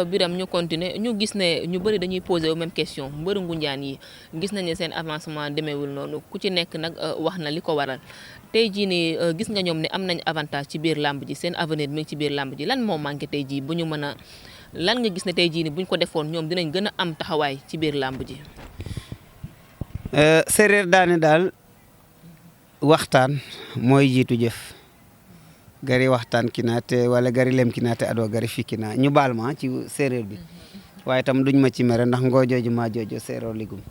Biram ñu continuer ñu gis ne ñu bëri dañuy poser aux mêmes questions mbëru Ngoundiane yi gis nañ ne seen avancement demeewul noonu ku ci nekk nag wax na li ko waral tey jii nii gis nga ñoom ne am nañ avantage ci biir làmb ji seen avenir mi ngi ci biir làmb ji lan moo manqué tey jii bu ñu mën a lan nga gis ne tey jii nii bu ñu ko defoon ñoom dinañ gën a am taxawaay ci biir làmb ji. séeréer daane daal waxtaan mooy jiitu jëf. gari waxtaan kinaate wala gari lem kinaate ado gari fi kina ñu baal ma ci séeréer bi waaye tam duñ ma ci mere ndax ngoo jooju maa joojo séeréer ligum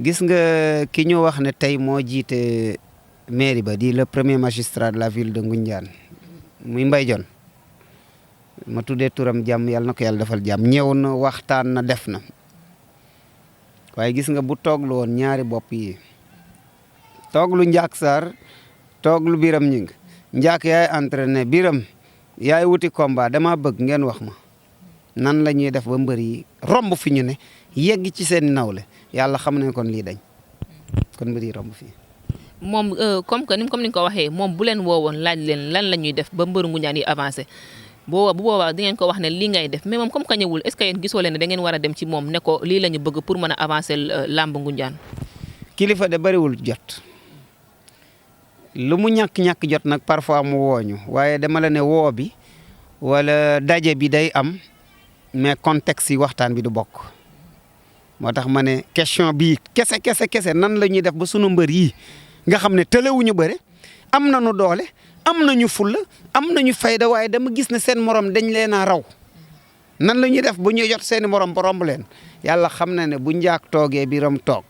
gis nga ki ñu wax ne tey moo jiite mairie ba di le premier magistrat de la ville de Ngoundiane muy Mbaye Dione ma tuddee turam jàmm yàlla na ko yàlla defal jàmm ñëw na waxtaan na def na waaye gis nga bu tooglu woon ñaari bopp yi tooglu Ndiak Sarr toog lu Biram ñing Ndiak yaay entraîné Biram yaay wuti combat dama bëgg ngeen wax ma nan la ñuy def ba mbër yi romb fi ñu ne yegg ci seen nawle yàlla xam ne kon lii dañ kon mbër yi romb fii. moom comme ni nga ko waxee moom bu leen woowoon laaj leen lan la ñuy def ba mbëru Ngoundiane yi avancé bu boobaa di ngeen ko wax ne lii ngay def mais moom comme que ñëwul est-ce que yéen gisoo leen ne da ngeen war a dem ci moom ne ko lii la ñu bëgg pour mën a avancer làmb Ngoundiane. kilifa de bariwul jot. lu mu ñàkk-ñàkk jot nag parfois mu wooñu waaye dama la ne woo bi wala daje bi day am mais contexte yi waxtaan bi du bokk moo tax ma ne question bii kese nan la ñuy def ba sunu mbër yi nga xam ne tëlewuñu bëre am nañu doole am nañu fulla am nañu fayda waaye dama gis ne seen morom dañ leen a raw nan la ñuy def bu ñuy jot seeni morom ba romb leen yàlla xam na ne bu Ndiak toogee Biram toog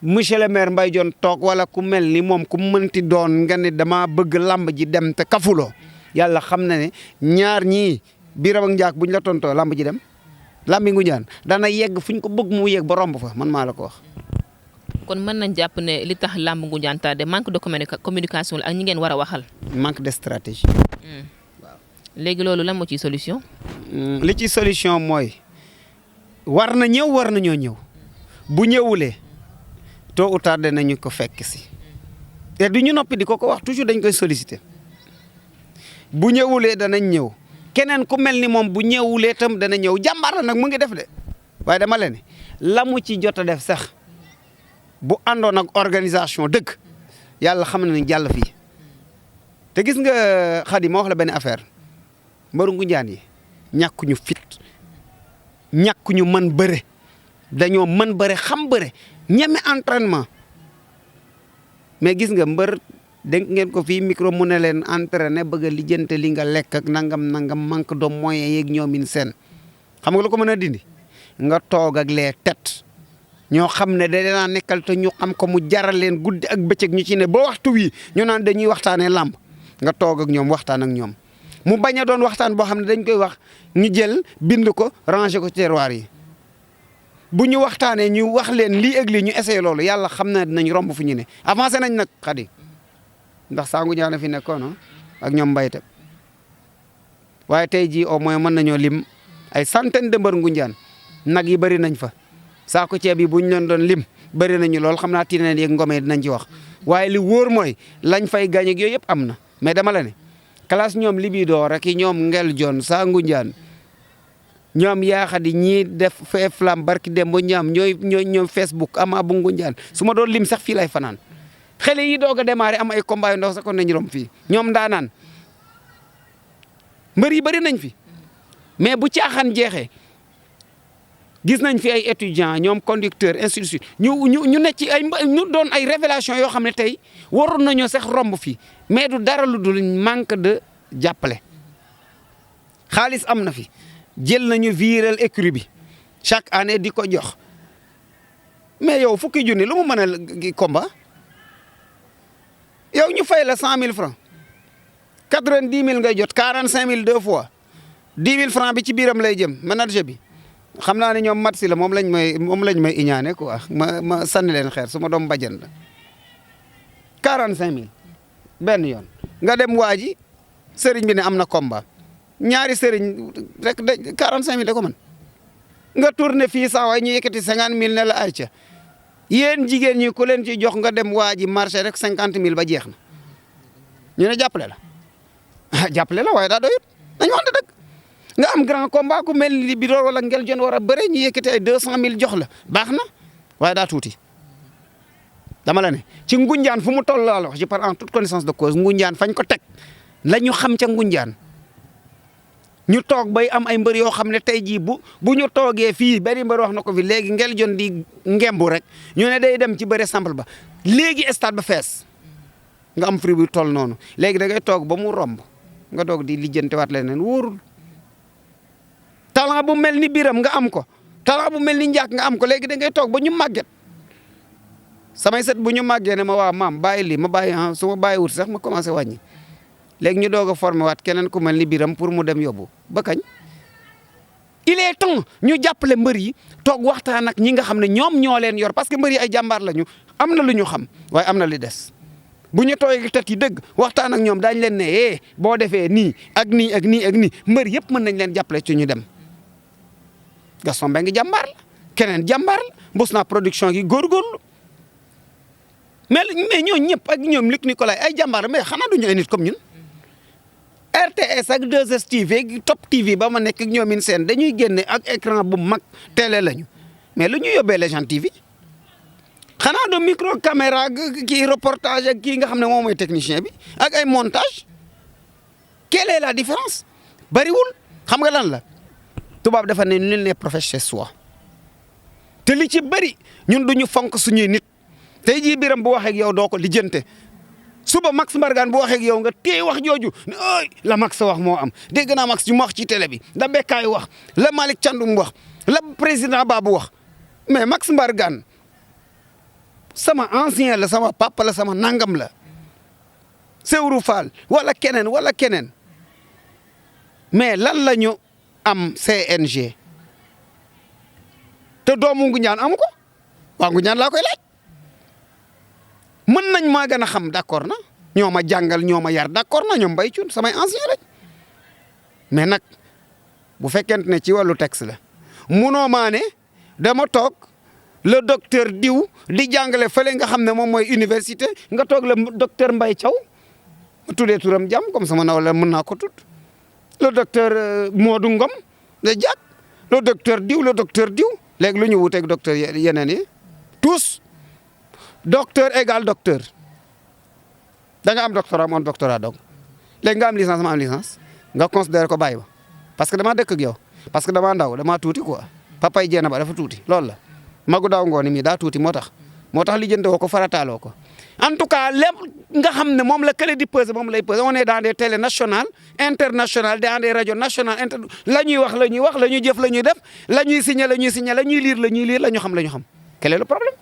monsieur le maire Mbaye Dione toog wala ku mel ni moom ku mënti doon nga ne dama bëgg làmb ji dem te kafuloo yàlla xam na ne ñaar ñii Biram ak Ndiak buñ la tontoo làmb ji dem làmbi Ngoundiane dana yegg fuñ ko bëgg mu yegg ba romb fa man maa la ko wax. kon mën nañ jàpp ne li tax làmb Ngoundiane tardé manque de communication la ak ñi ngeen war a waxal. manque de stratégie. waaw léegi loolu lan moo ciy solution. li ci solution mooy war na ñëw war nañoo ñëw bu ñëwulee. tôt ou tard nañu ko fekk si te du ñu noppi di ko wax toujours dañ koy solliciter bu ñëwulee danañ ñëw keneen ku mel ni moom bu ñëwulee tam dana ñëw jàmbaar la nag mu ngi def de waaye dama leen ne la mu ci jot a def sax bu àndoon ak organisation dëgg yàlla xam na ne jàll fii te gis nga Khady ma wax la benn affaire mbaru Ngoundiane yi ñàkkuñu fit ñàkkuñu mën bëre dañoo mën bëre xam bëre ñeme entraînement mais gis nga mbër dénk ngeen ko fii micro mu ne leen entraîné bëgg a lijjante li nga lekk ak nangam manque de moyens yeeg ñoomin seen xam nga lu ko mën a dindi nga toog ak les têtes ñoo xam ne danaa nekkal te ñu xam ko mu jaral leen guddi ak bëccëg ñu ci ne ba waxtu wi ñu naan dañuy waxtaanee làmb nga toog ak ñoom waxtaan ak ñoom mu bañ a doon waxtaan boo xam ne dañ koy wax ñu jël bind ko ranger ko ci terroir yi. bu ñu waxtaanee ñu wax leen lii ak lii ñu essayé loolu yàlla xam na dinañ romb fu ñu ne avancé nañ nag Khady ndax saa Ngoundiane fi nekkoon ak ñoom mbayte waaye tey jii au moins mën nañoo lim ay centaine de mbër Ngoundiane nag yi bëri nañ fa saako ceeb yi bu ñu leen doon lim bëri nañu lool xam naa tineen yeeg ngomee dinañ ci wax waaye li wóor mooy lañ fay gaañ ak yooyu yëpp am na mais dama la ne classe ñoom Libidoor ak ñoom Ngel Jon saa Ngoundiane ñoom yaa Khady ñii def fee flam barki dem ba ñoom ñooy Facebook ama bu Ngoundiane su ma doon lim sax fii lay fanaan xale yi doog a démarré am ay combat yu ndaw sax kon nañu rom fii ñoom daanaan mbër yi bëri nañ fi mais bu caaxaan jeexee gis nañ fi ay étudiants ñoom conducteur ainsi de suite ñu nekk ci ay ñu doon ay révélation yoo xam ne tey waroon nañoo sax romb fii mais du dara lu dul manque de jàppale xaalis am na fi. jël nañu viréel écurie bi chaque année di ko jox mais yow fukki junni lu mu mën a combat yow ñu fay la 100 000 francs 90 000 ngay jot 45 000 deux fois 10 000 francs bi ci biiram lay jëm manager bi xam naa ne ñoom mat si la moom lañ may iñaane quoi ma sànni leen xeer su ma doom bajan la 45 000 benn yoon nga dem waa ji sëriñ bi ne am na combat ñaari sëriñ rek de 45 000 da ko mën nga tourné fii saa waay ñu yëkkati 50 000 ne la ayca yéen jigéen ñi ku leen ci jox nga dem waa ji marché rek 50 000 ba jeex na ñu ne jàppale la jàppale la waaye daa doyut dañu wax dëgg nga am grand combat ku mel ni Libidor wala Ngel Jon war a bëre ñu yëkkati ay 200000 jox la baax na waaye daa tuuti dama la ne ci Ngunjaan fu mu toll laa la wax je parle en toute connaissance de cause Ngunjaan fañ ko teg la ñu xam ca Ngunjaan ñu toog bay am ay mbër yoo xam ne tey jii bu ñu toogee fii benn mbër wax na ko fi léegi Ngel Jon di ngembu rek ñu ne day dem ci bëre simple ba léegi stade ba fees nga am fruit bu toll noonu léegi da ngay toog ba mu romb nga doog di lijjantiwaat leneen wóorul talent bu mel ni Biram nga am ko talent bu mel ni Njaak nga am ko léegi da ngay toog ba ñu màgget samay set bu ñu màggee ne ma waa maam bàyyi lii ma bàyyi su ma bàyyi wut sax ma commencé wàññi léegi ñu doog a formé waat keneen ku mel ni Biram pour mu dem yóbbu ba kañ il est temps ñu jàppale mbër yi toog waxtaan ak ñi nga xam ne ñoom ñoo leen yor parce que mbër yi ay jàmbaar lañu am na lu ñu xam waaye am na li des bu ñu tooyee tet yi dëgg waxtaan ak ñoom daañu leen ne boo defee nii ak nii ak nii ak nii mbër yëpp mën nañ leen jàppale ci ñu dem Gaston Mbengue jàmbaar la keneen jàmbaar la Mbus naa production gi góorgóorlu mais ñooñu ñëpp ak ñoom Luc Nicolaï ay jàmbaar mais xanaa duñu ay nit comme ñun RTS ak 2STV Top TV ba ma nekk ak ñoomin seen dañuy génne ak écran bu mag télé lañu mais lu ñu yóbbee Legend TV xanaa do micro caméra kii reportage ak kii nga xam ne moom mooy technicien bi ak ay montage quelle est la différence bariwul xam nga lan la tubaab dafa ne nul n'est prophète chez soi te li ci bëri ñun duñu fonk suñuy nit tey jii Biram bu waxee ak yow doo ko lijjante suba Max Mbargane bu waxee ak yow nga téye wax jooju ay la Max wax moo am dégg naa Max mu wax ci télé bi da Bekkaay wax la Malick Thiandoum wax la président Babou wax mais Max Mbargane sama ancien la sama papa la sama nangam la Sewru Fall wala keneen mais lan la ñu am CNG te doomu Ngoundiane amu ko waa Ngoundiane laa koy laaj mën nañ maa gën a xam d'accord na ñoo ma jàngal ñoo ma yar d'accord na ñoom Mbaye Thioune samay ancien lañ mais nag bu fekkente ne ci wàllu texte la munoo maa ne dama toog le docteur diw di jàngale fële nga xam ne moom mooy université nga toog le docteur Mbaye Thiaw ma tuddee turam jàmm comme sama naw la mën naa ko tudd le docteur Modou Ngom de Diack le docteur diw léegi lu ñu wuteeg docteur yeneen yi tous docteur égal docteur da nga am doctorat mu am doctorat donc léegi nga am licence ma am licence nga considéré ko bàyyi ba parce que damaa dëkk ak yow parce que damaa ndaw damaa tuuti quoi papa yi jéem ba dafa tuuti loolu la magu daaw ngooni mi daa tuuti moo tax li jënde woo ko farataaloo ko en tout cas lépp nga xam ne moom la kële di peser moom lay peser on est dans des télé nationales internationales dans des radios nationales la ñuy wax la ñuy jëf la ñuy def la ñuy signé la ñuy signé la ñuy lire la ñuy lire la ñu xam quel est le problème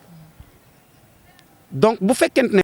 donc bu fekkente ne